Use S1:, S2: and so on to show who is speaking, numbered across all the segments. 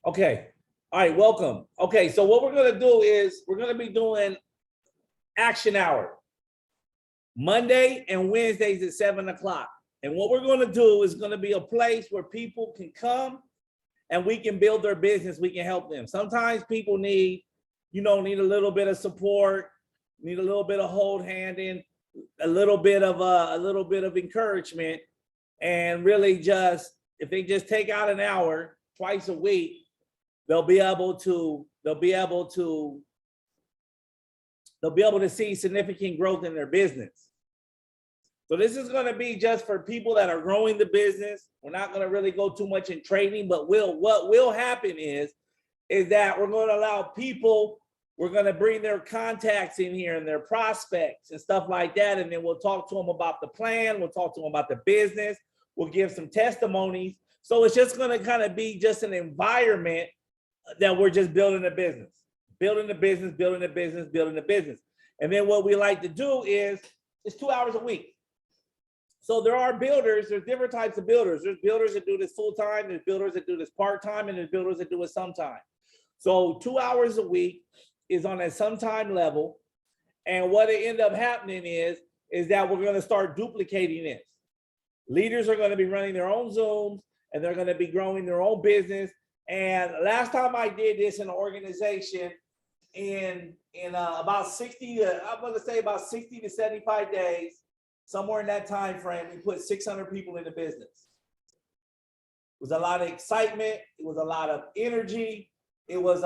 S1: Okay. All right, welcome. Okay, so what we're gonna do is we're gonna be doing action hour Monday and Wednesdays at 7 o'clock. And what we're gonna do is gonna be a place where people can come and we can build their business. We can help them. Sometimes people need a little bit of support, need a little bit of hold handing, a little bit of encouragement, and really just if they just take out an hour twice a week, they'll be able to see significant growth in their business. So this is going to be just for people that are growing the business. We're not going to really go too much in training, but what will happen is that we're going to allow people, we're going to bring their contacts in here and their prospects and stuff like that. And then we'll talk to them about the plan. We'll talk to them about the business. We'll give some testimonies. So it's just going to kind of be just an environment that we're just building a business. And then what we like to do is it's 2 hours a week. So there are builders, there's different types of builders. There's builders that do this full time, there's builders that do this part time, and there's builders that do it sometime. So 2 hours a week is on a sometime level. And what it end up happening is that we're going to start duplicating this. Leaders are going to be running their own Zooms and they're going to be growing their own business. And last time I did this in an organization in about 60 to 75 days, somewhere in that time frame, we put 600 people in the business. It was a lot of excitement. It was a lot of energy. It was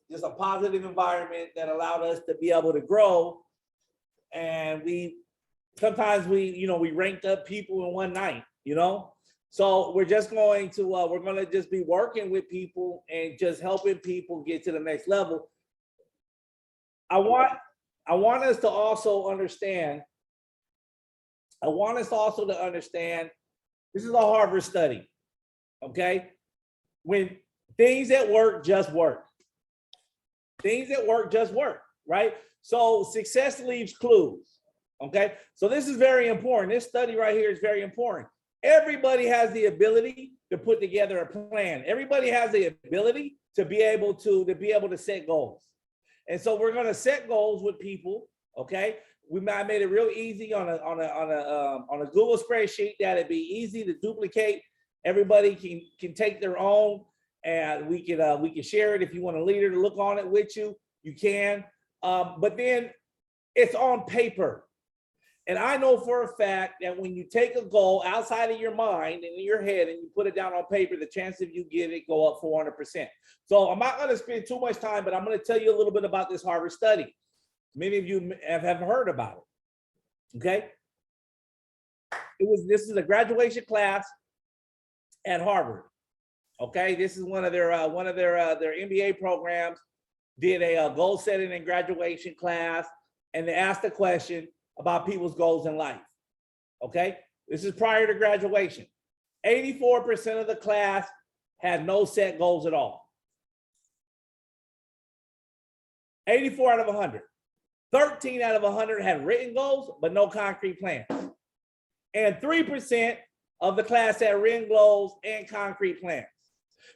S1: just a positive environment that allowed us to be able to grow. And sometimes we ranked up people in one night, So we're just going to just be working with people and just helping people get to the next level. I want us to also understand. This is a Harvard study, okay? When things that work just work. Things that work just work, right? So success leaves clues, okay? So this is very important. This study right here is very important. Everybody has the ability to put together a plan. Everybody has the ability to be able to set goals. And so we're going to set goals with people, okay? We might made it real easy on a Google spreadsheet that it'd be easy to duplicate. Everybody can take their own, and we can share it. If you want a leader to look on it with you, you can. But then it's on paper. And I know for a fact that when you take a goal outside of your mind and in your head and you put it down on paper, the chance of you get it go up 400%. So I'm not going to spend too much time, but I'm going to tell you a little bit about this Harvard study. Many of you have heard about it. Okay. This is a graduation class at Harvard. Okay. This is one of their MBA programs, did a goal setting and graduation class, and they asked the question about people's goals in life. Okay. This is prior to graduation. 84% of the class had no set goals at all. 84 out of 100. 13 out of 100 had written goals, but no concrete plans. And 3% of the class had written goals and concrete plans.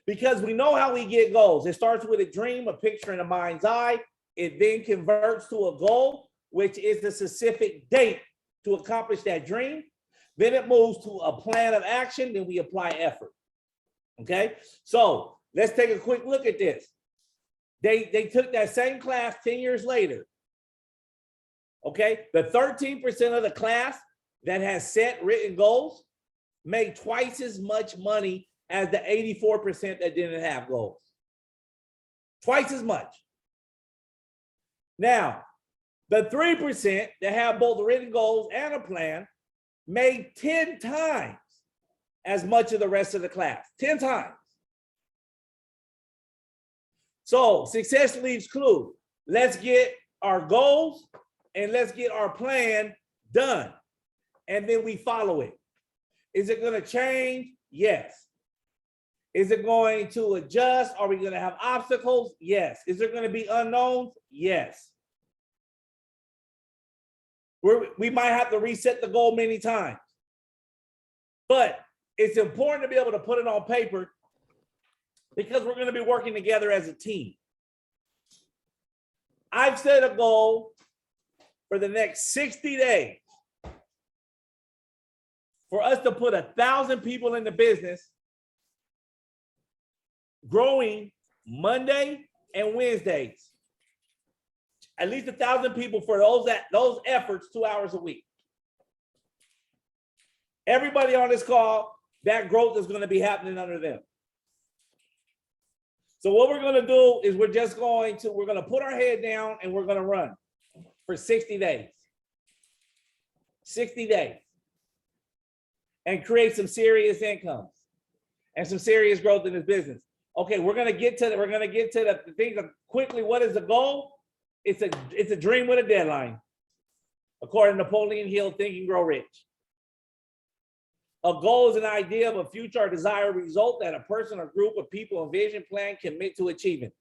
S1: Because we know how we get goals. It starts with a dream, a picture in the mind's eye. It then converts to a goal, which is the specific date to accomplish that dream. Then it moves to a plan of action. Then we apply effort. Okay. So let's take a quick look at this. They took that same class 10 years later. Okay, the 13% of the class that has set written goals made twice as much money as the 84% that didn't have goals. Twice as much. Now, the 3% that have both written goals and a plan made 10 times as much of the rest of the class. 10 times. So success leaves clues. Let's get our goals and let's get our plan done. And then we follow it. Is it going to change? Yes. Is it going to adjust? Are we going to have obstacles? Yes. Is there going to be unknowns? Yes. We might have to reset the goal many times. But it's important to be able to put it on paper because we're going to be working together as a team. I've set a goal for the next 60 days for us to put 1,000 people in the business, growing Monday and Wednesdays. At least 1,000 people for those efforts, 2 hours a week. Everybody on this call, that growth is going to be happening under them. So what we're going to do is we're going to put our head down and we're going to run for 60 days. 60 days. And create some serious incomes and some serious growth in this business. Okay, we're going to get to the things quickly. What is the goal? It's a dream with a deadline, according to Napoleon Hill, Think and Grow Rich. A goal is an idea of a future or desired result that a person or group of people envision, plan, commit to achieving.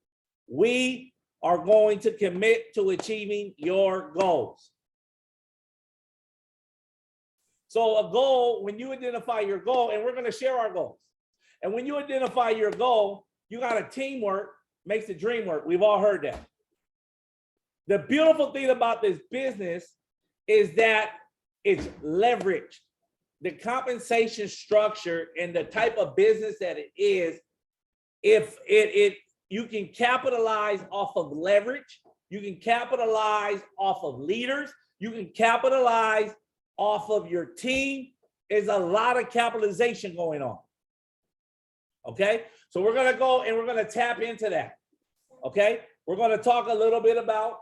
S1: We are going to commit to achieving your goals. So a goal, when you identify your goal, and we're going to share our goals. And when you identify your goal, you got a teamwork makes the dream work. We've all heard that. The beautiful thing about this business is that it's leveraged. The compensation structure and the type of business that it is, if you can capitalize off of leverage, you can capitalize off of leaders, you can capitalize off of your team. There's a lot of capitalization going on. Okay, so we're gonna go and we're gonna tap into that. Okay, we're gonna talk a little bit about.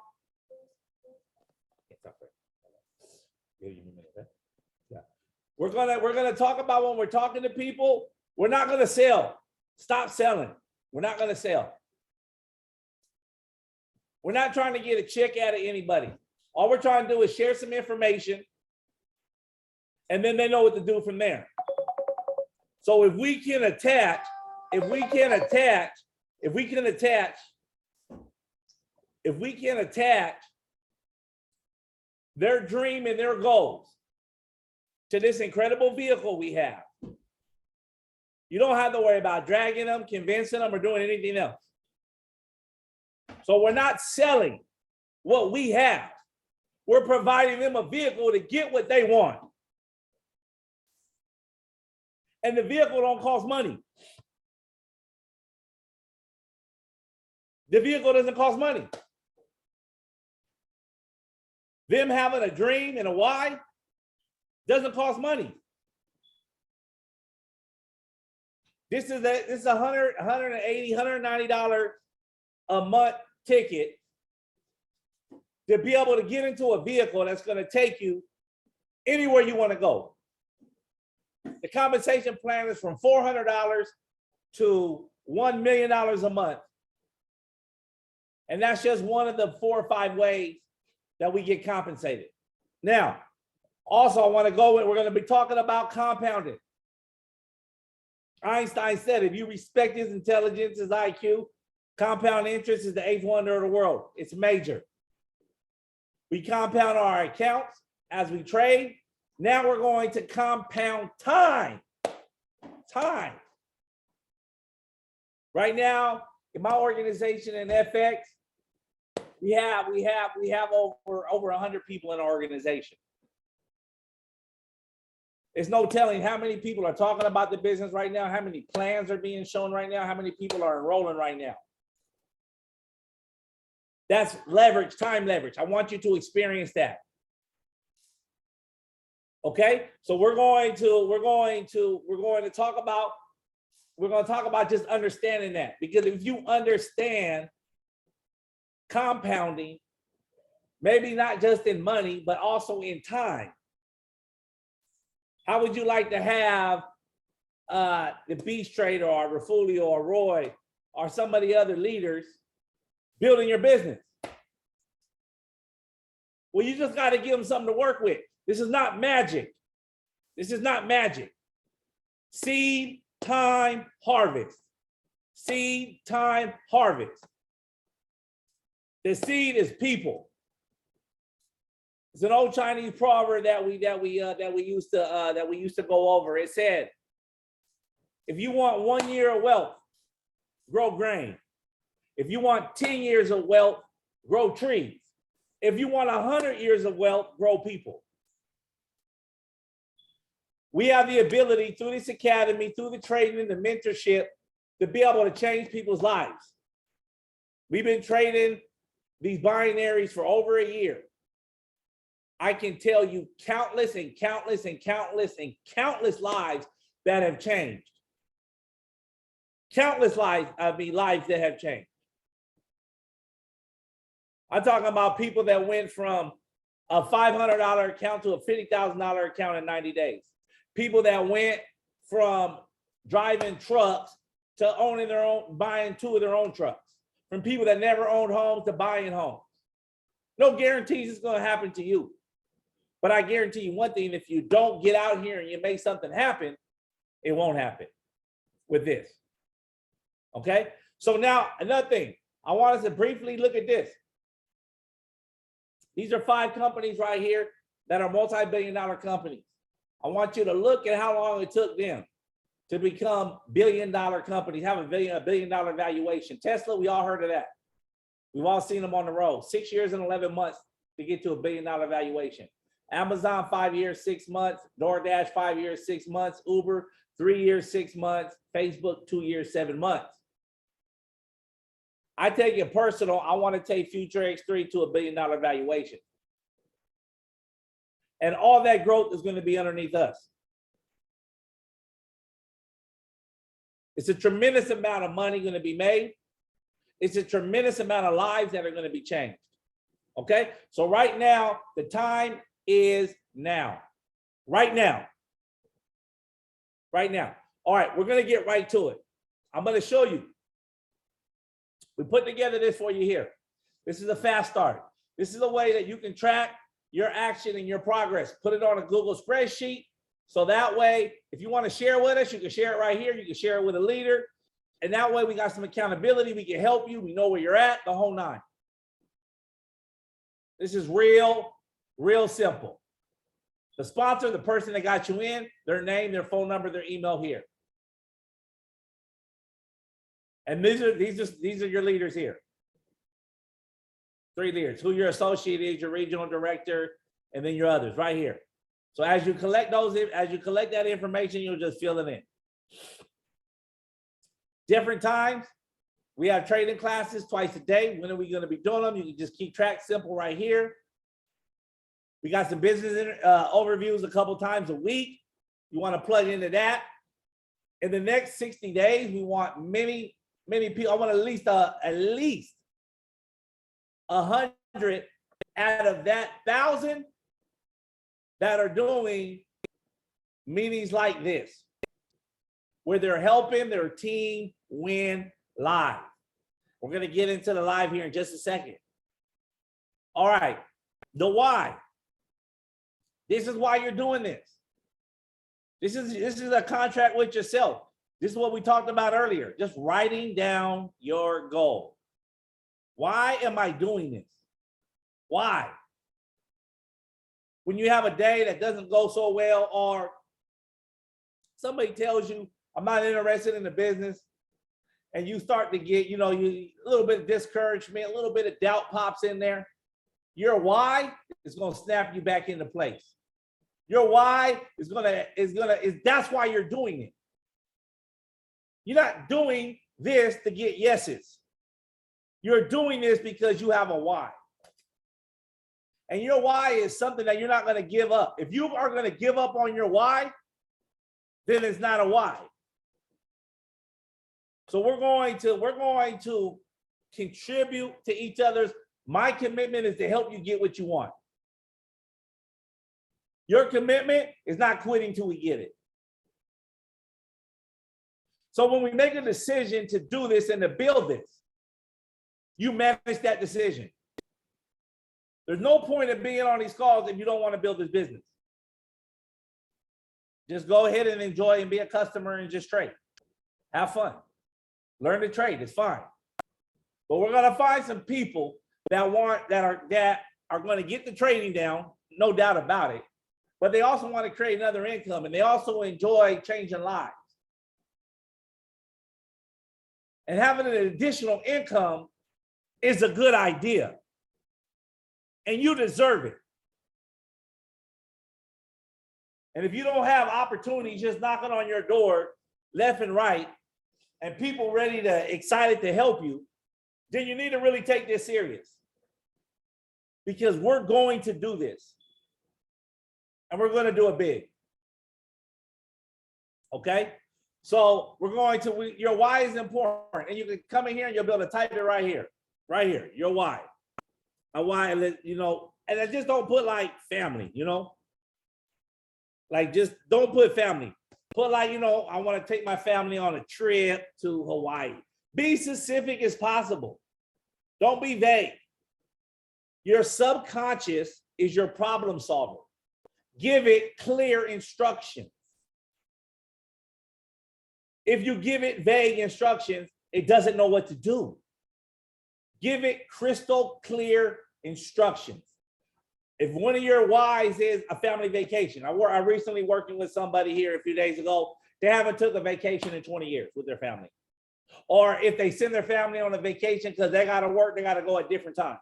S1: We're gonna talk about when we're talking to people, we're not gonna sell. Stop selling. We're not gonna sell. We're not trying to get a check out of anybody. All we're trying to do is share some information, and then they know what to do from there. So if we can attach their dream and their goals to this incredible vehicle we have, you don't have to worry about dragging them, convincing them, or doing anything else. So we're not selling what we have. We're providing them a vehicle to get what they want. And the vehicle don't cost money. The vehicle doesn't cost money. Them having a dream and a why doesn't cost money. This is a $180, $190 a month ticket to be able to get into a vehicle that's going to take you anywhere you want to go. The compensation plan is from $400 to $1 million a month. And that's just one of the 4 or 5 ways that we get compensated. Now, also I want to go and we're going to be talking about compounding. Einstein said, if you respect his intelligence, his IQ, compound interest is the 8th wonder of the world. It's major. We compound our accounts as we trade. Now we're going to compound time. Time. Right now, in my organization in FX, we have over 100 people in our organization. There's no telling how many people are talking about the business right now, how many plans are being shown right now, how many people are enrolling right now. That's leverage, time leverage. I want you to experience that. Okay, so we're going to talk about just understanding that, because if you understand compounding, maybe not just in money, but also in time. How would you like to have the Beast Trader or Rafulio or Roy or some of the other leaders building your business? Well, you just got to give them something to work with. This is not magic. This is not magic. Seed, time, harvest. Seed, time, harvest. The seed is people. It's an old Chinese proverb that we used to go over. It said, if you want 1 year of wealth, grow grain. If you want 10 years of wealth, grow trees. If you want 100 years of wealth, grow people. We have the ability through this academy, through the training, the mentorship, to be able to change people's lives. We've been trading these binaries for over a year. I can tell you countless and countless and countless and countless lives that have changed. Countless lives, lives that have changed. I'm talking about people that went from a $500 account to a $50,000 account in 90 days. People that went from driving trucks to owning their own, buying 2 of their own trucks. From people that never owned homes to buying homes. No guarantees it's going to happen to you. But I guarantee you one thing, if you don't get out here and you make something happen, it won't happen with this. Okay? So now another thing, I want us to briefly look at this. These are 5 companies right here that are multi-billion-dollar companies. I want you to look at how long it took them to become billion-dollar companies, have a billion-dollar valuation. Tesla, we all heard of that. We've all seen them on the road. 6 years and 11 months to get to a billion-dollar valuation. Amazon, 5 years, 6 months. DoorDash, 5 years, 6 months. Uber, 3 years, 6 months. Facebook, 2 years, 7 months. I take it personal. I want to take Future X3 to a billion-dollar valuation. And all that growth is going to be underneath us. It's a tremendous amount of money going to be made. It's a tremendous amount of lives that are going to be changed. Okay? So right now, the time is now. Right now. Right now. All right, we're going to get right to it. I'm going to show you. We put together this for you here. This is a fast start. This is a way that you can track your action and your progress. Put it on a Google spreadsheet. So that way, if you want to share with us, you can share it right here. You can share it with a leader. And that way we got some accountability. We can help you. We know where you're at, the whole 9. This is real simple. The sponsor, the person that got you in, their name, their phone number, their email here. And these are your leaders here. 3 leaders, who your associate is, your regional director, and then your others right here. So as you collect that information, you'll just fill it in. Different times, we have trading classes twice a day. When are we going to be doing them? You can just keep track, simple right here. We got some business overviews a couple times a week. You want to plug into that. In the next 60 days, we want many people. I want at least 100 out of that 1,000 that are doing meetings like this, where they're helping their team win live. We're going to get into the live here in just a second. All right, the why. This is why you're doing this. This is a contract with yourself. This is what we talked about earlier, just writing down your goal. Why am I doing this? Why? When you have a day that doesn't go so well, or somebody tells you, I'm not interested in the business, and you start to get, a little bit of discouragement, a little bit of doubt pops in there, your why is going to snap you back into place. Your why that's why you're doing it. You're not doing this to get yeses. You're doing this because you have a why. And your why is something that you're not going to give up. If you are going to give up on your why, then it's not a why. So we're going to contribute to each other's. My commitment is to help you get what you want. Your commitment is not quitting till we get it. So when we make a decision to do this and to build this, you manage that decision. There's no point in being on these calls if you don't want to build this business. Just go ahead and enjoy and be a customer and just trade. Have fun. Learn to trade. It's fine. But we're going to find some people that are going to get the trading down, no doubt about it. But they also want to create another income, and they also enjoy changing lives. and having an additional income is a good idea. And you deserve it. And if you don't have opportunities just knocking on your door left and right, and people ready to excited to help you, then you need to really take this serious. Because we're going to do this. And we're going to do it big. Okay? So we're going to, your why is important. And you can come in here and you'll be able to type it right here. Right here, your why. A why, you know, and I just don't put like family, you know? Like just don't put family. Put like, you know, I want to take my family on a trip to Hawaii. Be specific as possible. Don't be vague. Your subconscious is your problem solver. Give it clear instructions. If you give it vague instructions, it doesn't know what to do. Give it crystal clear instructions. If one of your whys is a family vacation, I recently working with somebody here a few days ago, they haven't took a vacation in 20 years with their family. Or if they send their family on a vacation because they got to work, they got to go at different times.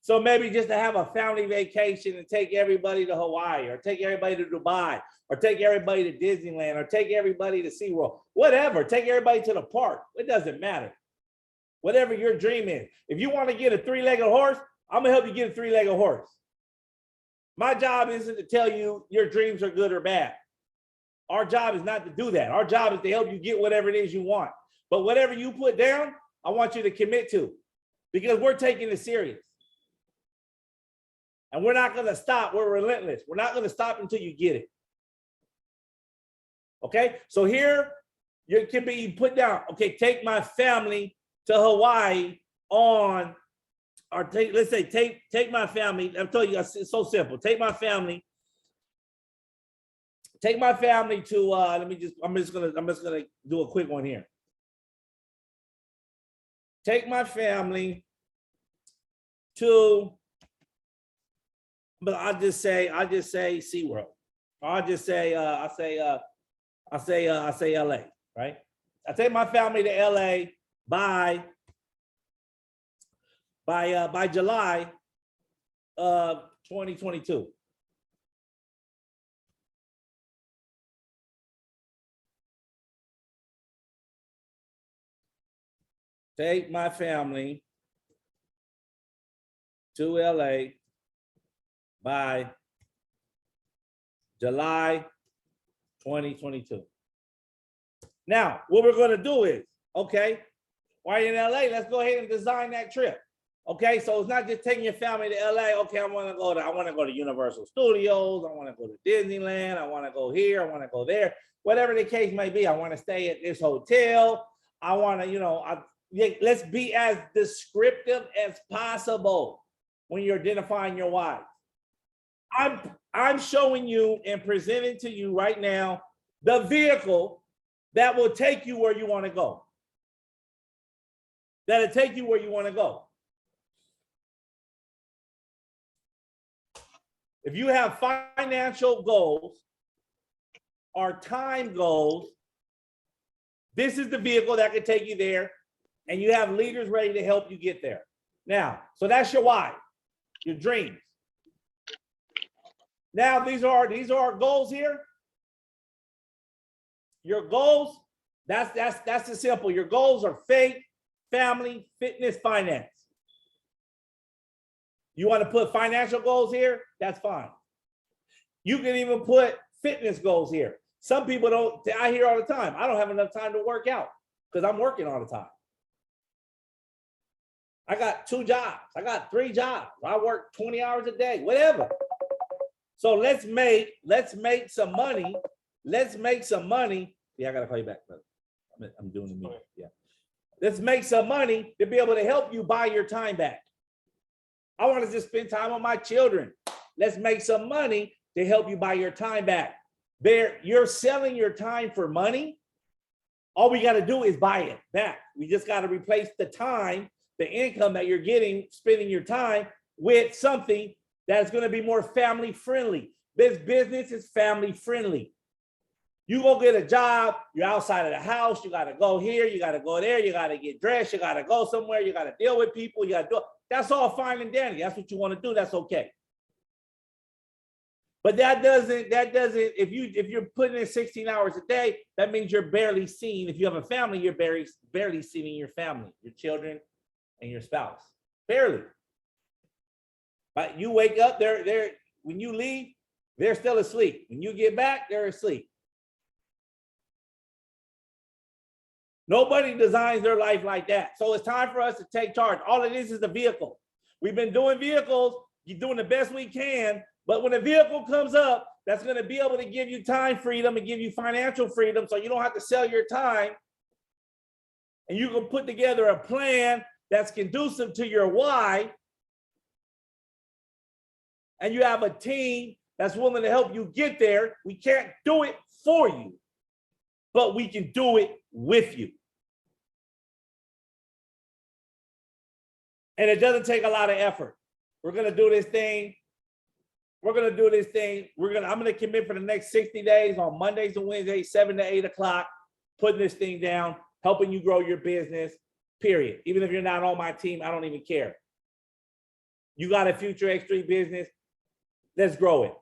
S1: So maybe just to have a family vacation and take everybody to Hawaii, or take everybody to Dubai, or take everybody to Disneyland, or take everybody to SeaWorld, whatever, take everybody to the park. It doesn't matter. Whatever your dream is. If you want to get a three-legged horse, I'm going to help you get a three-legged horse. My job isn't to tell you your dreams are good or bad. Our job is not to do that. Our job is to help you get whatever it is you want. But whatever you put down, I want you to commit to, because we're taking it serious. And we're not going to stop. We're relentless. We're not going to stop until you get it. Okay? So here, you can be put down. Okay, take my family to Hawaii on, or take, let's say, take my family. I'm telling you, it's so simple. Take my family to, I'm just gonna do a quick one here. Take my family to, but I'll just say SeaWorld. I'll just say, I say LA, right? I take my family to LA by July of 2022. Take my family to LA by July 2022. Now, what we're going to do is, okay, while you're in LA, let's go ahead and design that trip. Okay, so it's not just taking your family to LA. Okay, I want to go to Universal Studios. I want to go to Disneyland. I want to go here. I want to go there. Whatever the case may be, I want to stay at this hotel. I want to, let's be as descriptive as possible when you're identifying your why. I'm showing you and presenting to you right now the vehicle that will take you where you want to go. That'll take you where you want to go. If you have financial goals or time goals, this is the vehicle that can take you there, and you have leaders ready to help you get there. Now, so that's your why, your dreams. Now, these are our goals here. Your goals, that's the simple. Your goals are faith, family, fitness, finance. You want to put financial goals here? That's fine. You can even put fitness goals here. Some people don't, I hear all the time, I don't have enough time to work out because I'm working all the time. I got 2 jobs. I got 3 jobs. I work 20 hours a day, whatever. So let's make some money. Let's make some money. Yeah, I got to call you back, brother. I'm doing the meeting. Yeah. Let's make some money to be able to help you buy your time back. I want to just spend time with my children. Let's make some money to help you buy your time back. You're selling your time for money. All we got to do is buy it back. We just got to replace the time, the income that you're getting, spending your time with something that's going to be more family friendly. This business is family friendly. You go get a job, you're outside of the house, you got to go here, you got to go there, you got to get dressed, you got to go somewhere, you got to deal with people, you got to do it. That's all fine and dandy. That's what you want to do. That's okay. But that doesn't, if you're putting in 16 hours a day, that means you're barely seen. If you have a family, you're barely seeing your family, your children and your spouse. Barely. But you wake up, they're when you leave, they're still asleep. When you get back, they're asleep. Nobody designs their life like that. So it's time for us to take charge. All it is a vehicle. We've been doing vehicles. You're doing the best we can. But when a vehicle comes up, that's going to be able to give you time freedom and give you financial freedom. So you don't have to sell your time. And you can put together a plan that's conducive to your why. And you have a team that's willing to help you get there. We can't do it for you, but we can do it with you. And it doesn't take a lot of effort. We're going to do this thing. I'm going to commit for the next 60 days on Mondays and Wednesdays, 7 to 8 o'clock, putting this thing down, helping you grow your business, period. Even if you're not on my team, I don't even care. You got a future X3 business, let's grow it.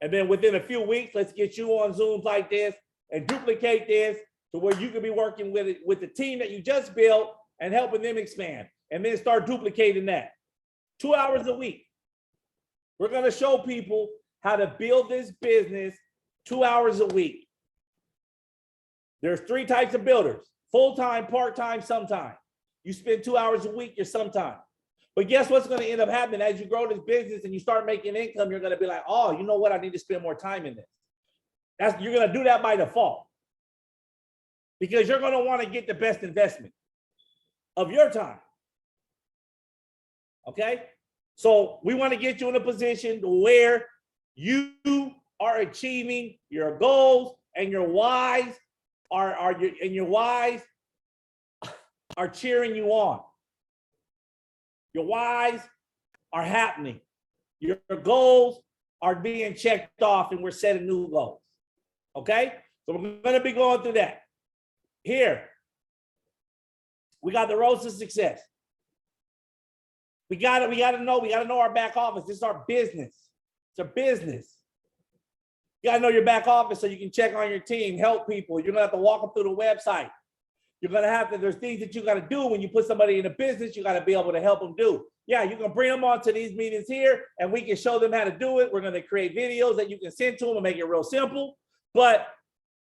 S1: And then within a few weeks, let's get you on Zooms like this and duplicate this to where you can be working with the team that you just built and helping them expand. And then start duplicating that. 2 hours a week. We're going to show people how to build this business 2 hours a week. There's 3 types of builders: full-time, part-time, sometime. You spend 2 hours a week, you're sometime. But guess what's going to end up happening as you grow this business and you start making income? You're going to be like, oh, you know what? I need to spend more time in this. You're going to do that by default because you're going to want to get the best investment of your time. Okay? So we want to get you in a position where you are achieving your goals and your whys are cheering you on. Your whys are happening. Your goals are being checked off and we're setting new goals. Okay? So we're going to be going through that. Here, we got the road to success. We gotta know our back office. This is our business. It's a business. You gotta know your back office so you can check on your team, help people. You're gonna have to walk them through the website. You're gonna have to, there's things that you gotta do when you put somebody in a business, you gotta be able to help them do. Yeah, you can bring them onto these meetings here and we can show them how to do it. We're gonna create videos that you can send to them and make it real simple. But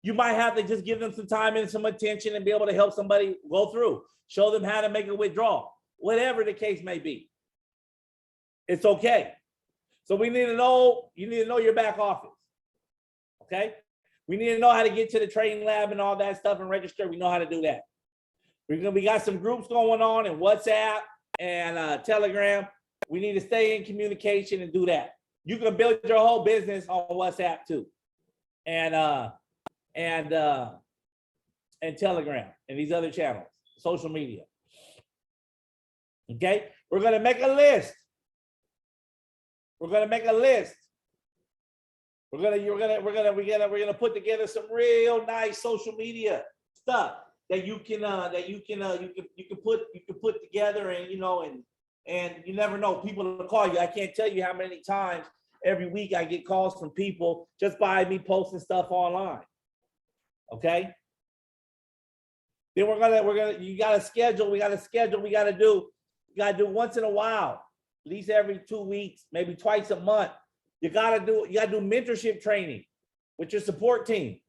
S1: you might have to just give them some time and some attention and be able to help somebody go through. Show them how to make a withdrawal, whatever the case may be. It's okay. So we need to know, you need to know your back office. Okay? We need to know how to get to the training lab and all that stuff and register. We know how to do that. We got some groups going on in WhatsApp and Telegram. We need to stay in communication and do that. You can build your whole business on WhatsApp too. And Telegram and these other channels, social media. Okay? We're going to make a list. We're gonna make a list. We're gonna put together some real nice social media stuff that you can put together, and you never know, people will call you. I can't tell you how many times every week I get calls from people just by me posting stuff online. Okay. Then you gotta schedule. We gotta do once in a while. At least every 2 weeks, maybe twice a month. You gotta do mentorship training with your support team.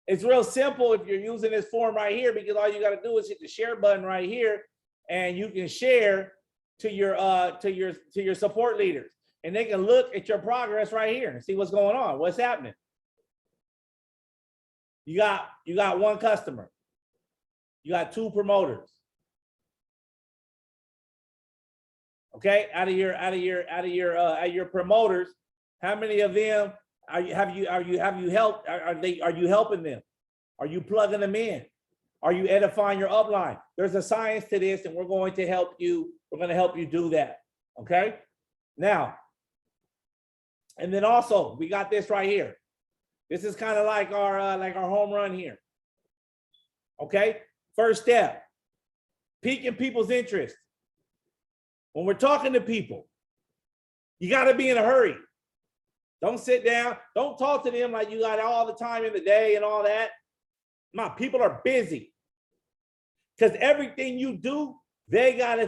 S1: It's real simple if you're using this form right here, because all you gotta do is hit the share button right here, and you can share to your support leaders, and they can look at your progress right here and see what's going on, what's happening. You got 1 customer, you got 2 promoters. Okay, out of your promoters, how many of them are you helped? Are you helping them? Are you plugging them in? Are you edifying your upline? There's a science to this, and we're going to help you. We're going to help you do that. Okay. Now, and then also we got this right here. This is kind of like our home run here. Okay, first step, piquing people's interest. When we're talking to people, you got to be in a hurry. Don't sit down. Don't talk to them like you got all the time in the day and all that. My people are busy. Because everything you do, they're going to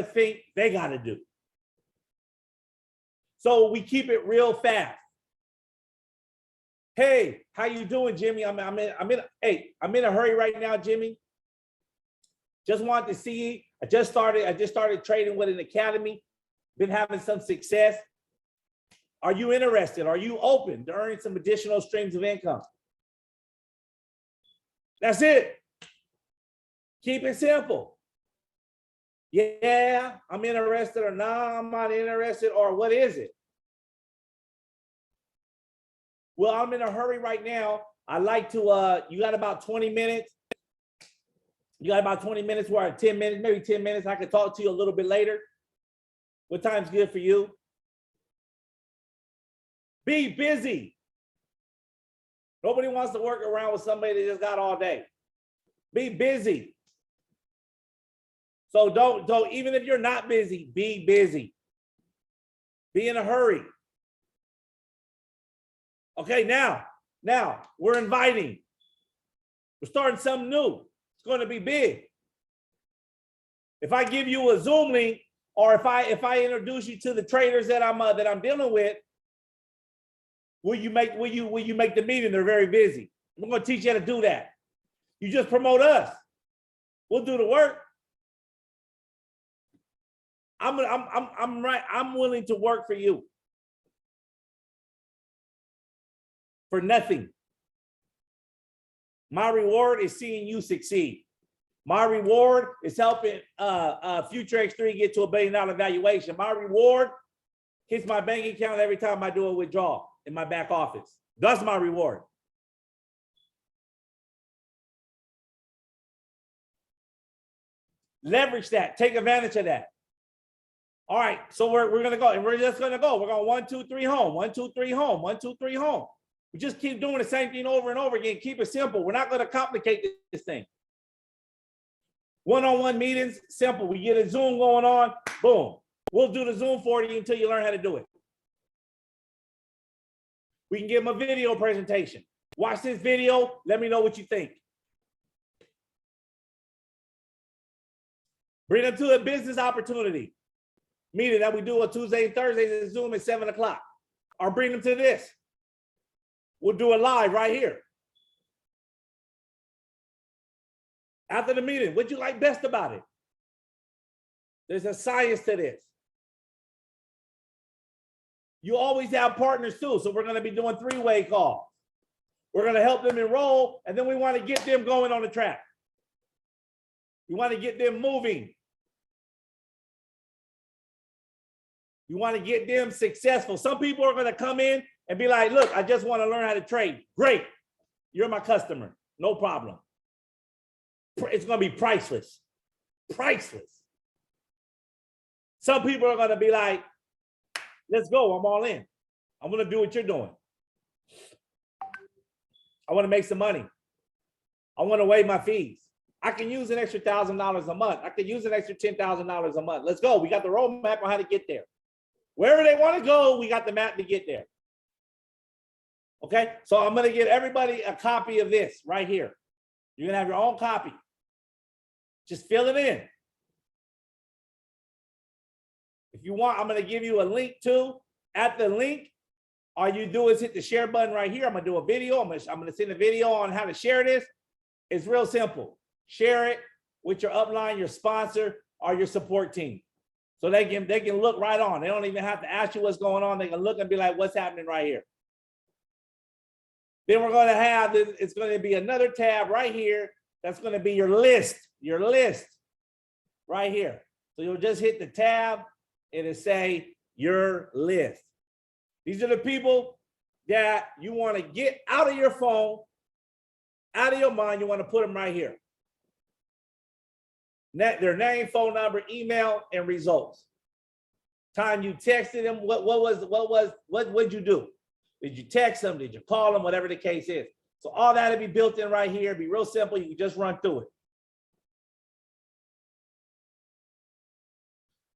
S1: think they got to do. So we keep it real fast. Hey, how you doing, Jimmy? I'm in a hurry right now, Jimmy. Just wanted to see you. I just started trading with an academy. Been having some success. Are you interested? Are you open to earning some additional streams of income? That's it. Keep it simple. Yeah, I'm interested, or nah, I'm not interested, or what is it? Well, I'm in a hurry right now. I like to, you got about 20 minutes. You got about 20 minutes, or 10 minutes, maybe 10 minutes. I can talk to you a little bit later. What time's good for you? Be busy. Nobody wants to work around with somebody that just got all day. Be busy. So don't, even if you're not busy, be busy. Be in a hurry. Okay, now we're inviting. We're starting something new. It's going to be big. If I give you a Zoom link, or if I introduce you to the traders that I'm dealing with, will you make the meeting? They're very busy. I'm going to teach you how to do that. You just promote us. We'll do the work. I'm willing to work for you for nothing. My reward is seeing you succeed. My reward is helping Future X3 get to $1 billion valuation. My reward hits my bank account every time I do a withdrawal in my back office. That's my reward. Leverage that. Take advantage of that. All right, so we're gonna go, and we're just gonna go. We're going 1, 2, 3 home, 1, 2, 3 home, 1, 2, 3 home. We just keep doing the same thing over and over again. Keep it simple. We're not gonna complicate this thing. One-on-one meetings, simple. We get a Zoom going on, boom. We'll do the Zoom for you until you learn how to do it. We can give them a video presentation. Watch this video. Let me know what you think. Bring them to a business opportunity meeting that we do on Tuesday and Thursdays at Zoom at 7 o'clock. Or bring them to this. We'll do it live right here. After the meeting, what'd you like best about it? There's a science to this. You always have partners too, so we're going to be doing 3-way calls. We're going to help them enroll, and then we want to get them going on the track. We want to get them moving. We want to get them successful. Some people are going to come in and be like, look, I just want to learn how to trade. Great. You're my customer. No problem. It's going to be priceless. Priceless. Some people are going to be like, let's go. I'm all in. I'm going to do what you're doing. I want to make some money. I want to waive my fees. I can use an extra $1,000 a month. I can use an extra $10,000 a month. Let's go. We got the roadmap on how to get there. Wherever they want to go, we got the map to get there. Okay, so I'm going to give everybody a copy of this right here. You're going to have your own copy. Just fill it in. If you want, I'm going to give you a link too. At the link, all you do is hit the share button right here. I'm going to do a video. I'm going to send a video on how to share this. It's real simple. Share it with your upline, your sponsor, or your support team. So they can look right on. They don't even have to ask you what's going on. They can look and be like, what's happening right here? Then we're going to have this, it's going to be another tab right here. That's going to be your list right here. So you'll just hit the tab. It'll say your list. These are the people that you want to get out of your phone, out of your mind. You want to put them right here. Their name, phone number, email, and results. Time you texted them, what would you do? Did you text them? Did you call them? Whatever the case is. So all that'll be built in right here. It'll be real simple. You can just run through it.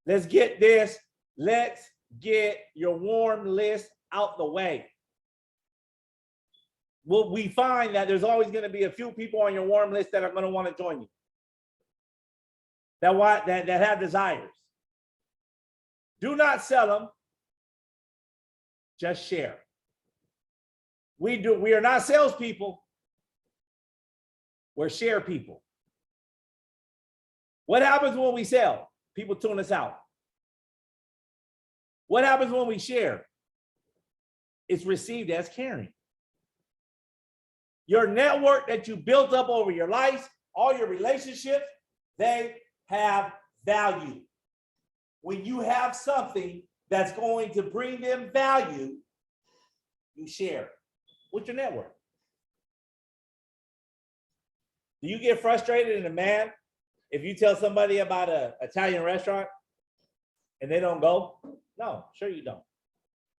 S1: Let's get this. Let's get your warm list out the way. Well, we find that there's always going to be a few people on your warm list that are going to want to join you. That have desires. Do not sell them. Just share. We are not salespeople. We're share people. What happens when we sell? People tune us out. What happens when we share? It's received as caring. Your network that you built up over your life, all your relationships, they have value. When you have something that's going to bring them value, you share with your network. Do you get frustrated and mad if you tell somebody about an Italian restaurant and they don't go? No, sure you don't.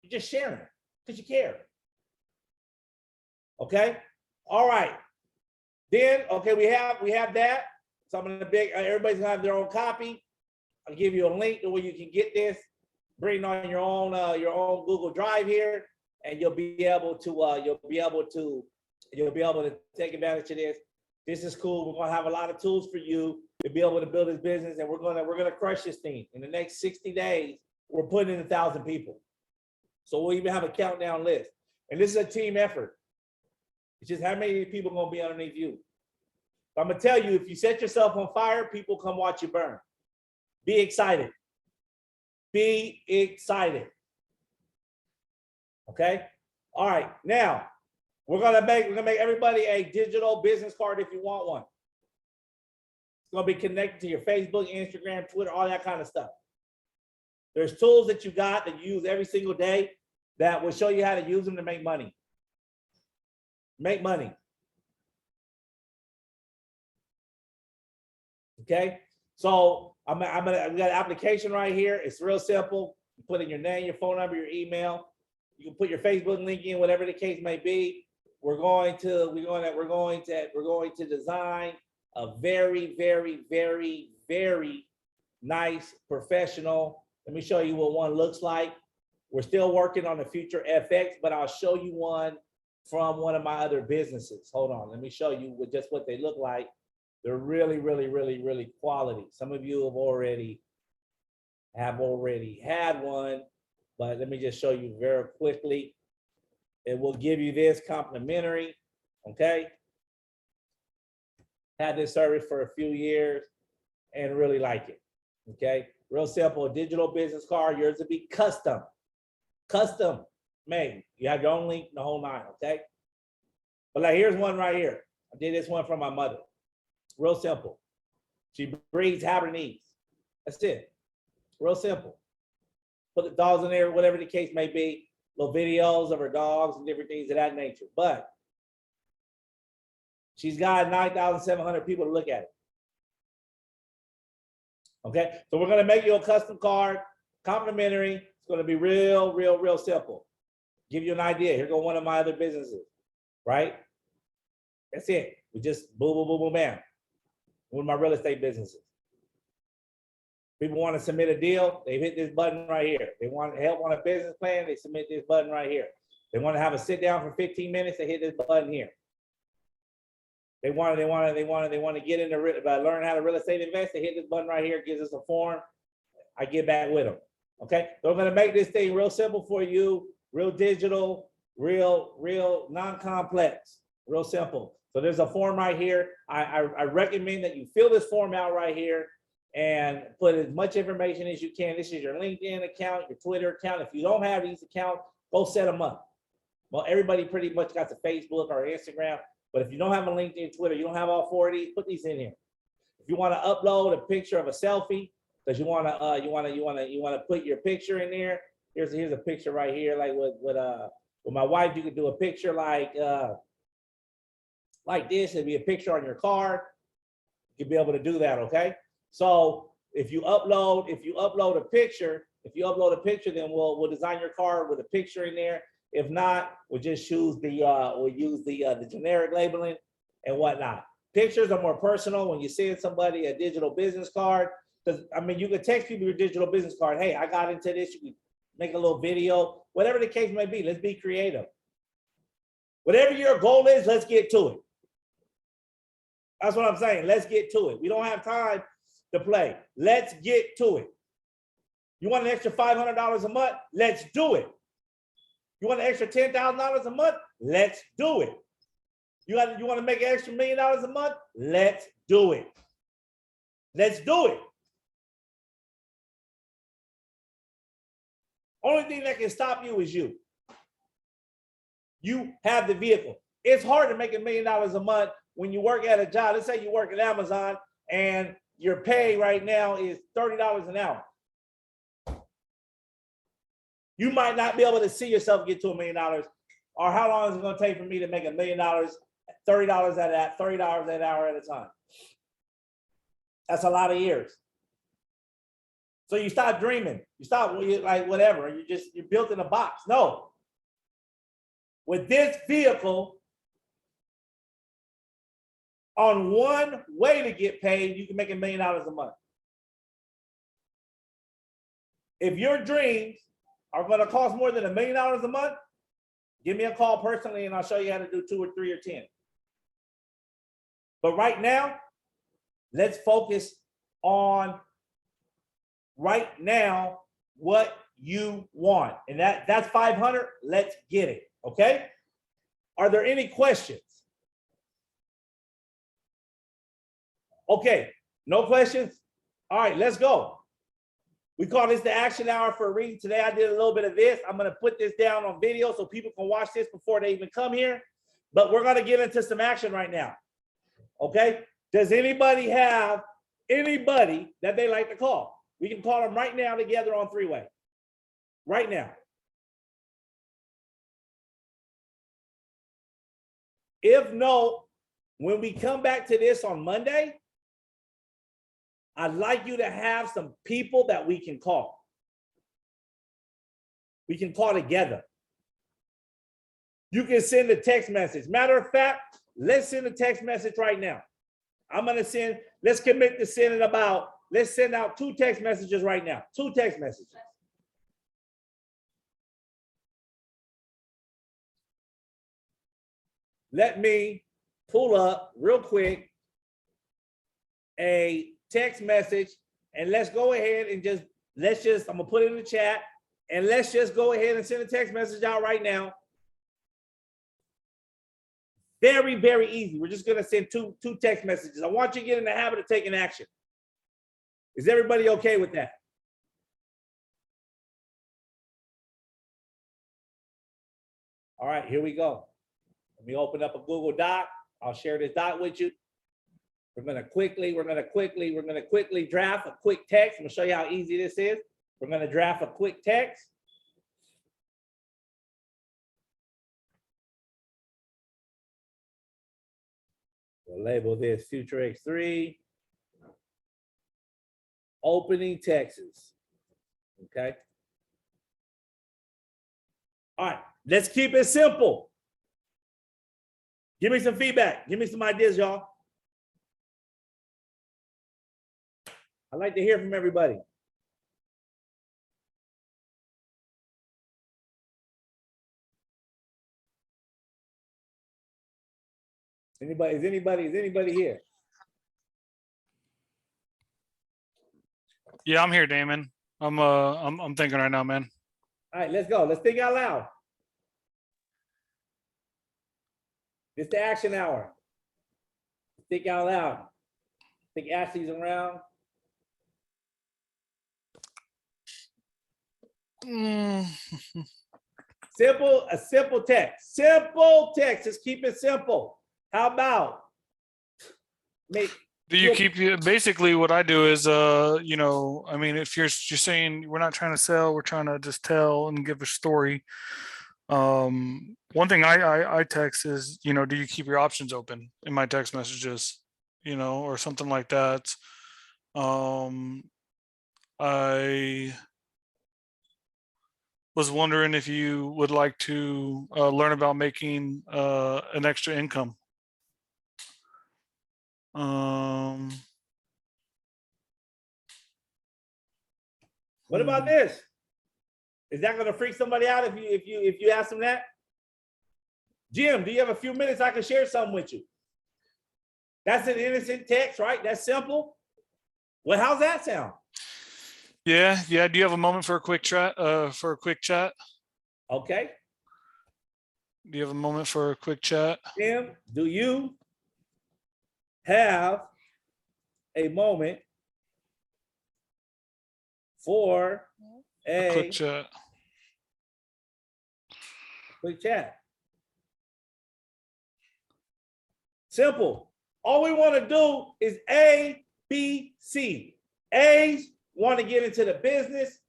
S1: You're just sharing it because you care. Okay? All right. Then, okay, we have that. Some of the big, everybody's gonna have their own copy. I'll give you a link to where you can get this. Bring on your own Google Drive here, and you'll be able to take advantage of this. This is cool. We're gonna have a lot of tools for you to be able to build this business, and we're gonna crush this thing. In the next 60 days, we're putting in 1,000 people. So we'll even have a countdown list. And this is a team effort. It's just how many people are gonna be underneath you. I'm gonna tell you, if you set yourself on fire, people come watch you burn. Be excited. Be excited. Okay? All right. Now, we're gonna make everybody a digital business card if you want one. It's gonna be connected to your Facebook, Instagram, Twitter, all that kind of stuff. There's tools that you got that you use every single day that will show you how to use them to make money. Make money. Okay, so we got an application right here. It's real simple. You put in your name, your phone number, your email. You can put your Facebook link in, whatever the case may be. We're going to design a very, very, very, very nice professional. Let me show you what one looks like. We're still working on the Future FX, but I'll show you one from one of my other businesses. Hold on, let me show you what they look like. They're really, really, really, really quality. Some of you have already had one, but let me just show you very quickly. It will give you this complimentary, okay? Had this service for a few years and really like it, okay? Real simple, digital business card. Yours will be custom made. You have your own link, the whole nine, okay? But like, here's one right here. I did this one for my mother. Real simple. She breeds Habernees. That's it. Real simple. Put the dogs in there, whatever the case may be. Little videos of her dogs and different things of that nature. But she's got 9,700 people to look at it. Okay, so we're gonna make you a custom card, complimentary. It's gonna be real, real, real simple. Give you an idea. Here go one of my other businesses, right? That's it. We just boom, boom, boom, boom, bam. One of my real estate businesses. People want to submit a deal, they hit this button right here. They want help on a business plan, they submit this button right here. They want to have a sit down for 15 minutes, they hit this button here. They want to get into learn how to real estate invest, they hit this button right here, gives us a form. I get back with them. Okay, so I'm going to make this thing real simple for you, real digital, real non-complex, real simple. So there's a form right here. I recommend that you fill this form out right here and put as much information as you can. This is your LinkedIn account, your Twitter account. If you don't have these accounts, go set them up. Well, everybody pretty much got the Facebook or Instagram, but if you don't have a LinkedIn, Twitter, you don't have all four of these, put these in here. If you want to upload a picture of a selfie, because you want to put your picture in there. Here's a picture right here, like with my wife, you could do a picture like this. It'd be a picture on your card. You'd be able to do that, okay? So if you upload a picture, then we'll design your card with a picture in there. If not, we'll just choose we'll use the generic labeling and whatnot. Pictures are more personal when you send somebody a digital business card. Because I mean, you can text people your digital business card. Hey, I got into this. You can make a little video, whatever the case may be. Let's be creative. Whatever your goal is, let's get to it. That's what I'm saying. Let's get to it. We don't have time to play. Let's get to it. You want an extra $500 a month? Let's do it. You want an extra $10,000 a month? Let's do it. You want to make an extra $1 million a month? Let's do it. Let's do it. Only thing that can stop you is you. You have the vehicle. It's hard to make $1 million a month when you work at a job. Let's say you work at Amazon and your pay right now is $30 an hour. You might not be able to see yourself get to $1 million, or how long is it going to take for me to make $1 million, $30 at $30 an hour at a time? That's a lot of years. So you stop dreaming. You stop like whatever. You're built in a box. No. With this vehicle, on one way to get paid, you can make $1 million a month. If your dreams are going to cost more than $1 million a month, give me a call personally and I'll show you how to do 2 or 3 or 10. But right now, let's focus on right now what you want. And that's 500. Let's get it. Okay. Are there any questions? Okay. No questions. All right, let's go. We call this the action hour for a reason. Today I did a little bit of this. I'm going to put this down on video so people can watch this before they even come here. But we're going to get into some action right now. Okay. Does anybody have anybody that they like to call? We can call them right now together on three-way. Right now. If no, when we come back to this on Monday, I'd like you to have some people that we can call. We can call together. You can send a text message. Matter of fact, let's send a text message right now. I'm going to send, let's commit to sending let's send out 2 text messages right now. 2 text messages. Let me pull up real quick a text message and let's go ahead and I'm gonna put it in the chat and let's just go ahead and send a text message out right now. Very, very easy. We're just gonna send two text messages. I want you to get in the habit of taking action. Is everybody okay with that? All right, here we go. Let me open up a Google Doc. I'll share this doc with you. We're gonna quickly draft a quick text. I'm gonna show you how easy this is. We're gonna draft a quick text. We'll label this Future X3. Opening Texas. Okay. All right, let's keep it simple. Give me some feedback. Give me some ideas, y'all. I'd like to hear from everybody. Is anybody here?
S2: Yeah, I'm here, Damon. I'm thinking right now, man.
S1: All right, let's go. Let's think out loud. It's the action hour. Think out loud. I think Ashley's around. A simple text. Simple text. Just keep it simple. How about
S2: do you keep basically what I do is you know, I mean, if you're saying we're not trying to sell, we're trying to just tell and give a story. One thing I text is, you know, do you keep your options open in my text messages, you know, or something like that. I was wondering if you would like to learn about making an extra income.
S1: What about this? Is that gonna freak somebody out if you ask them that? Jim, do you have a few minutes I can share something with you? That's an innocent text, right? That's simple. Well, how's that sound?
S2: Yeah. Do you have a moment for a quick chat?
S1: Okay.
S2: Do you have a moment for a quick chat?
S1: Jim, do you have a moment for
S2: A quick
S1: a
S2: chat.
S1: quick chat? Simple. All we want to do is A, B, C. A's want to get into the business.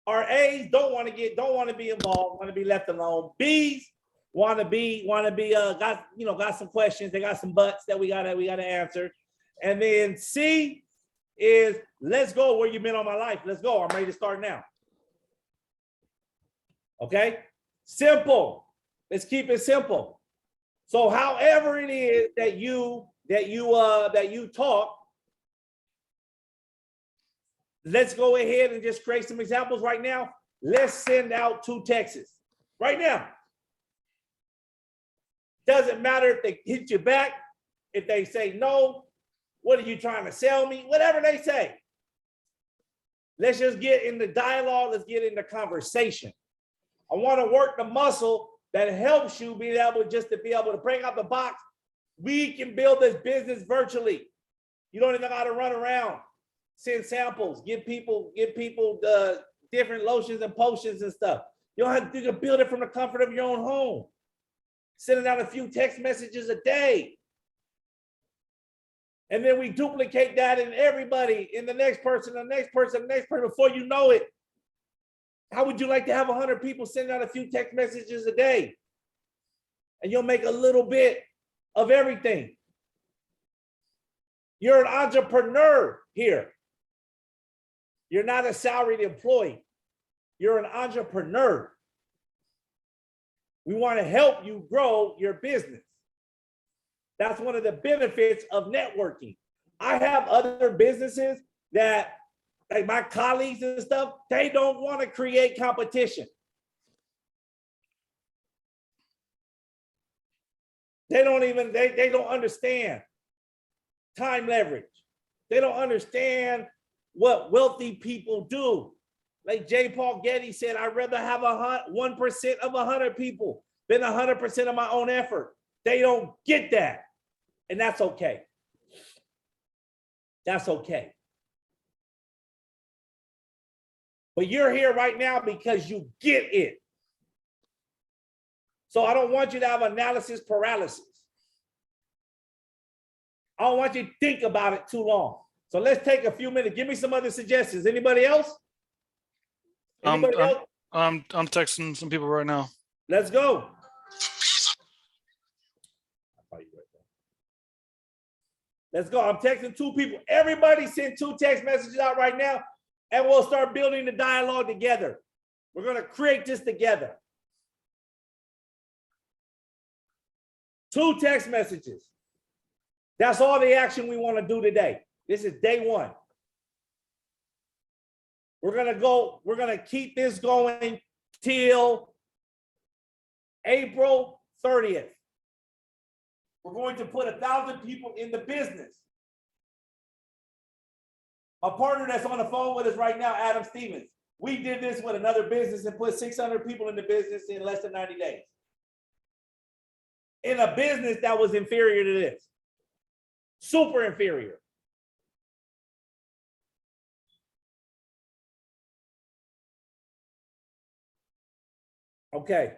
S1: Our A's don't want to be involved, want to be left alone. B's got some questions, they got some butts that we gotta answer. And then C is let's go where you've been all my life. Let's go. I'm ready to start now. Okay? Simple. Let's keep it simple. So however it is that you talk, let's go ahead and just create some examples right now. Let's send out 2 texts right now. Doesn't matter if they hit you back, if they say no, what are you trying to sell me? Whatever they say. Let's just get in the dialogue. Let's get in the conversation. I want to work the muscle that helps you be able to break out the box. We can build this business virtually. You don't even got to run around, send samples, give people the different lotions and potions and stuff. You don't have to build it from the comfort of your own home. Sending out a few text messages a day. And then we duplicate that in everybody, in the next person, before you know it. How would you like to have 100 people sending out a few text messages a day? And you'll make a little bit of everything. You're an entrepreneur here. You're not a salaried employee. You're an entrepreneur. We want to help you grow your business. That's one of the benefits of networking. I have other businesses that, like my colleagues and stuff, they don't want to create competition. They don't understand time leverage. They don't understand what wealthy people do. Like J. Paul Getty said, I'd rather have 1% of 100 people than 100% of my own effort. They don't get that. And that's okay. That's okay. But you're here right now because you get it. So I don't want you to have analysis paralysis. I don't want you to think about it too long. So let's take a few minutes. Give me some other suggestions. Anybody else? Anybody else?
S2: I'm texting some people right now.
S1: Let's go. Let's go. I'm texting 2 people. Everybody send 2 text messages out right now, and we'll start building the dialogue together. We're going to create this together. 2 text messages. That's all the action we want to do today. This is day 1. We're going to keep this going till April 30th. We're going to put 1,000 people in the business. A partner that's on the phone with us right now, Adam Stevens. We did this with another business and put 600 people in the business in less than 90 days. In a business that was inferior to this. Super inferior. Okay.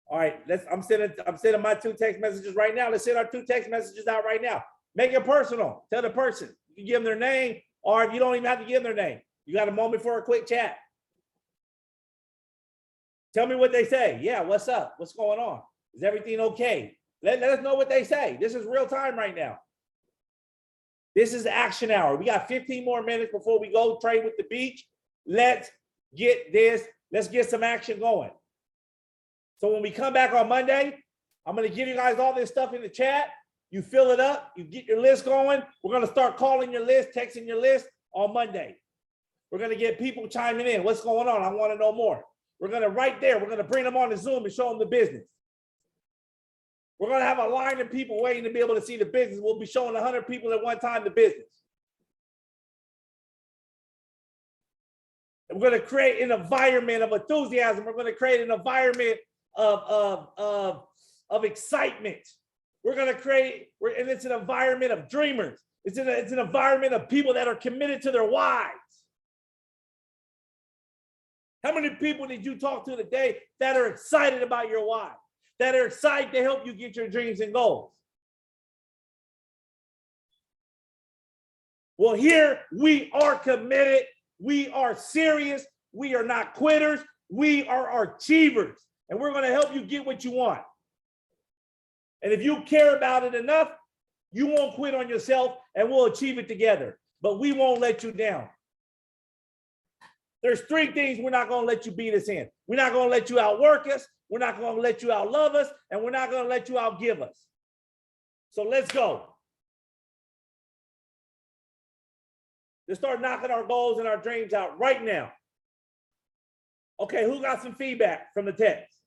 S1: All right, I'm sending my 2 text messages right now. Let's send our 2 text messages out right now. Make it personal. Tell the person. You can give them their name, or if you don't even have to give them their name. You got a moment for a quick chat. Tell me what they say. Yeah, what's up? What's going on? Is everything okay? Let us know what they say. This is real time right now. This is action hour. We got 15 more minutes before we go trade with the beach. Let's get this. Let's get some action going. So when we come back on Monday, I'm going to give you guys all this stuff in the chat. You fill it up. You get your list going. We're going to start calling your list, texting your list on Monday. We're going to get people chiming in. What's going on? I want to know more. We're going to right there. We're going to bring them on the Zoom and show them the business. We're going to have a line of people waiting to be able to see the business. We'll be showing 100 people at one time the business. And we're going to create an environment of enthusiasm. We're going to create an environment of excitement. We're going to create, and it's an environment of dreamers. It's an environment of people that are committed to their whys. How many people did you talk to today that are excited about your why? That are excited to help you get your dreams and goals? Well, here we are committed. We are serious. We are not quitters. We are achievers. And we're going to help you get what you want. And if you care about it enough, you won't quit on yourself and we'll achieve it together. But we won't let you down. There's 3 things we're not going to let you beat us in. We're not going to let you outwork us. We're not going to let you outlove us. And we're not going to let you outgive us. So let's go. Let's start knocking our goals and our dreams out right now. Okay, who got some feedback from the text?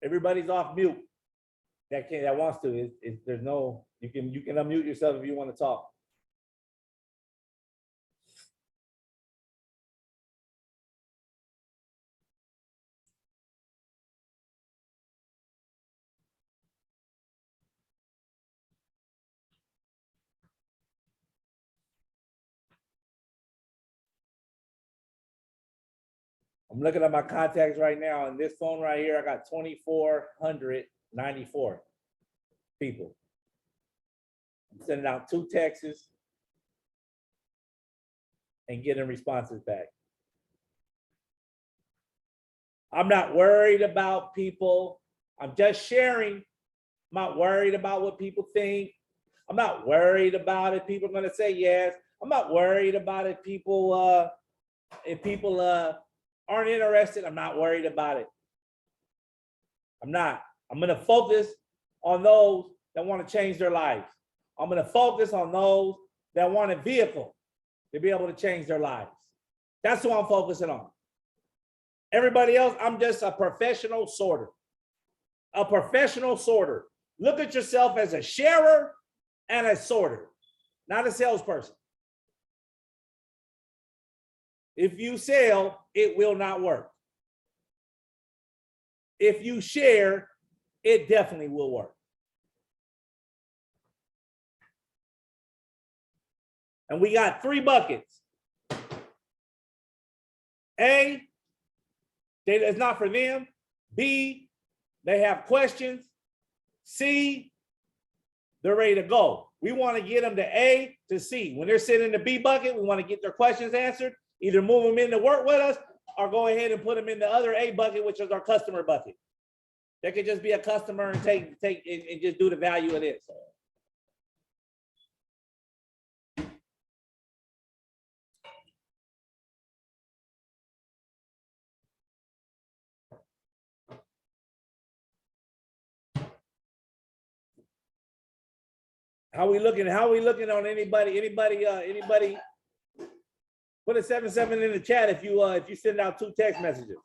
S1: Everybody's off mute. That wants to. There's no, you can unmute yourself if you want to talk. I'm looking at my contacts right now, and this phone right here, I got 2,494 people. I'm sending out 2 texts and getting responses back. I'm not worried about people. I'm just sharing. I'm not worried about what people think. I'm not worried about if people are going to say yes. I'm not worried about if people aren't interested. I'm not worried about it. I'm not. I'm going to focus on those that want to change their lives. I'm going to focus on those that want a vehicle to be able to change their lives. That's who I'm focusing on. Everybody else, I'm just a professional sorter. A professional sorter. Look at yourself as a sharer and a sorter, not a salesperson. If you sell, it will not work. If you share, it definitely will work. And we got 3 buckets. A, it's not for them. B, they have questions. C, they're ready to go. We want to get them to A to C. When they're sitting in the B bucket, we want to get their questions answered. Either move them in to work with us or go ahead and put them in the other A bucket, which is our customer bucket. They could just be a customer and take and just do the value of this. How we looking? How we looking on anybody? Anybody? Put a 77 in the chat if you send out 2 text messages.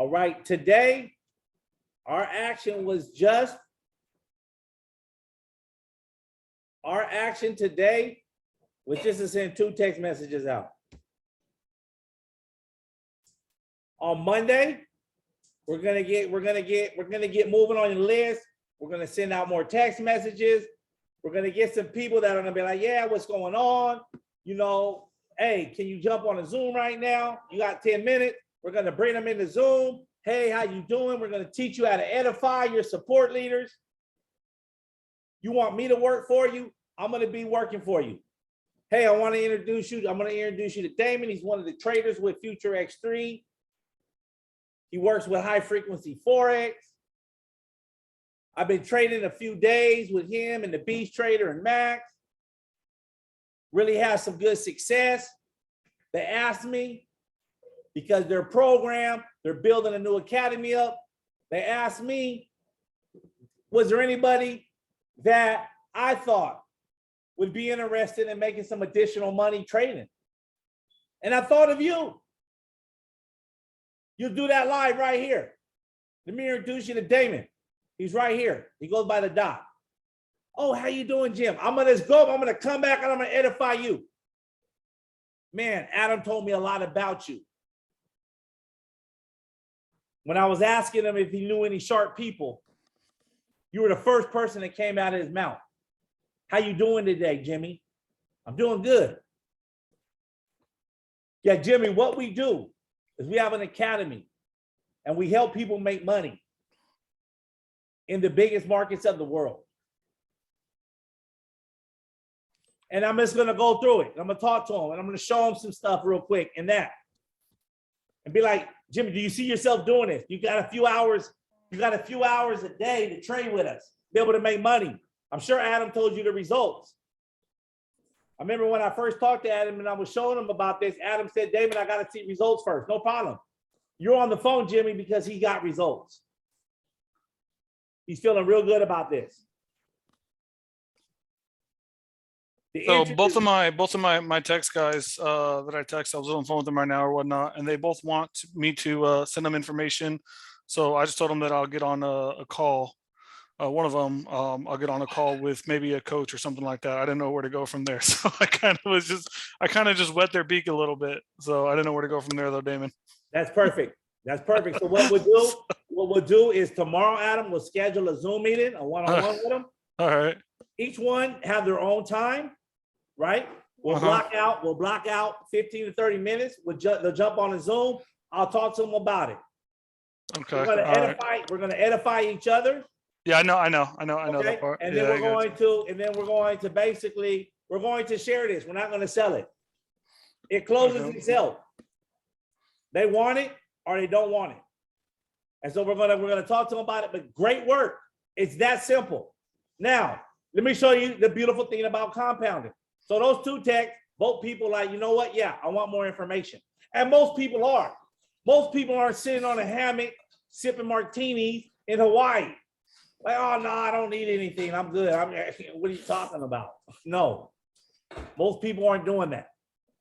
S1: All right, today, our action was just, our action today was just to send 2 text messages out. On Monday, we're gonna get moving on the list. We're gonna send out more text messages. We're gonna get some people that are gonna be like, yeah, what's going on? You know, hey, can you jump on a Zoom right now? You got 10 minutes. We're gonna bring them into Zoom. Hey, how you doing? We're gonna teach you how to edify your support leaders. You want me to work for you? I'm gonna be working for you. Hey, I'm gonna introduce you to Damon. He's one of the traders with Future X3. He works with high frequency Forex. I've been trading a few days with him and the Beast Trader and Max. Really has some good success. They asked me, because their program, they're building a new academy up. They asked me, was there anybody that I thought would be interested in making some additional money trading? And I thought of you. You'll do that live right here. Let me introduce you to Damon. He's right here. He goes by the dot. Oh, how you doing, Jim? I'm gonna come back and I'm gonna edify you. Man, Adam told me a lot about you. When I was asking him if he knew any sharp people, you were the first person that came out of his mouth. How you doing today, Jimmy? I'm doing good. Yeah, Jimmy, what we do is we have an academy and we help people make money in the biggest markets of the world. And I'm just gonna go through it. I'm gonna talk to him and I'm gonna show him some stuff real quick and that. And be like, Jimmy, do you see yourself doing this? You got a few hours a day to trade with us, be able to make money. I'm sure Adam told you the results. I remember when I first talked to Adam and I was showing him about this, Adam said, David, I gotta see results first. No problem. You're on the phone, Jimmy, because he got results. He's feeling real good about this.
S2: So both of my text guys that I text, I was on the phone with them right now or whatnot, and they both want me to send them information. So I just told them that I'll get on a call. One of them, I'll get on a call with maybe a coach or something like that. I didn't know where to go from there. So I kind of just wet their beak a little bit. So I didn't know where to go from there though, Damon.
S1: That's perfect. That's perfect. So what we'll do is tomorrow, Adam, we'll schedule a Zoom meeting, a one-on-one with them.
S2: All right.
S1: Each one have their own time, right? We'll block out 15 to 30 minutes. They'll jump on a Zoom. I'll talk to them about it.
S2: Okay.
S1: We're gonna edify each other.
S2: Yeah, I know
S1: Okay?
S2: that part.
S1: And then we're going to basically, we're going to share this. We're not going to sell it. It closes itself. They want it or they don't want it. And so we're gonna talk to them about it. But great work. It's that simple. Now, let me show you the beautiful thing about compounding. So those 2 texts, both people like, you know what? Yeah, I want more information. And most people are. Most people aren't sitting on a hammock sipping martinis in Hawaii. Like, oh, no, I don't need anything. I'm good. What are you talking about? No, most people aren't doing that.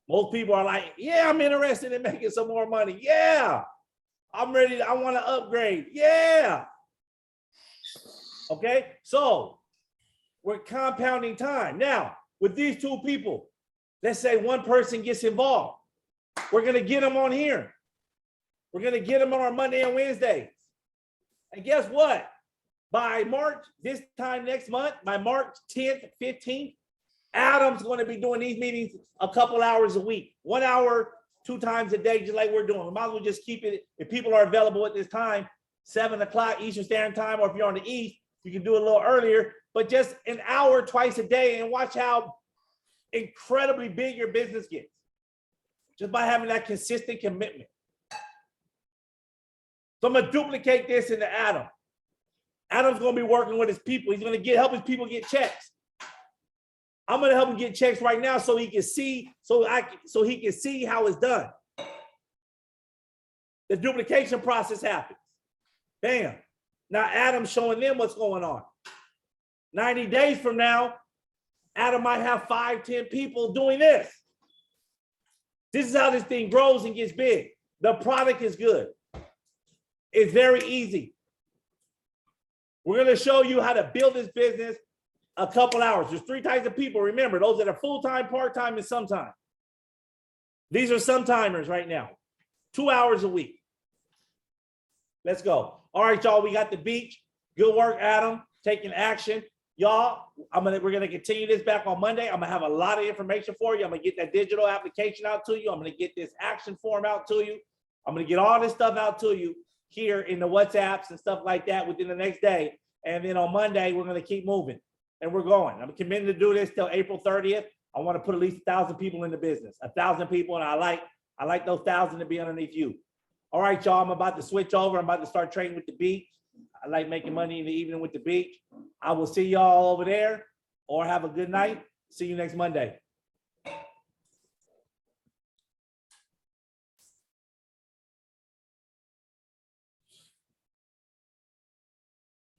S1: Most people are like, yeah, I'm interested in making some more money. Yeah, I'm ready. I want to upgrade. Yeah. Okay, so we're compounding time. Now, with these 2 people, let's say one person gets involved. We're going to get them on here. We're going to get them on our Monday and Wednesdays. And guess what? By March, this time next month, by March 10th, 15th, Adam's going to be doing these meetings a couple hours a week, 1 hour, 2 times a day, just like we're doing. We might as well just keep it. If people are available at this time, 7 o'clock Eastern Standard Time, or if you're on the East, you can do it a little earlier, but just an hour twice a day and watch how incredibly big your business gets just by having that consistent commitment. So I'm going to duplicate this into Adam. Adam's going to be working with his people. He's going to help his people get checks. I'm going to help him get checks right now so he can see, so he can see how it's done. The duplication process happens. Bam. Now Adam's showing them what's going on. 90 days from now, Adam might have 5, 10 people doing this. This is how this thing grows and gets big. The product is good. It's very easy. We're gonna show you how to build this business a couple hours. There's 3 types of people. Remember, those that are full-time, part-time, and sometime. These are some-timers right now. 2 hours a week. Let's go. All right, y'all, we got the beach. Good work, Adam, taking action. Y'all, we're gonna continue this back on Monday. I'm gonna have a lot of information for you. I'm gonna get that digital application out to you. I'm gonna get this action form out to you. I'm gonna get all this stuff out to you here in the WhatsApps and stuff like that within the next day. And then on Monday, we're gonna keep moving and we're going. I'm committed to do this till April 30th. I want to put at least 1,000 people in the business, 1,000 people. And I like those 1,000 to be underneath you. All right, y'all, I'm about to switch over. I'm about to start trading with the beach. I like making money in the evening with the beach. I will see y'all over there, or have a good night. See you next Monday.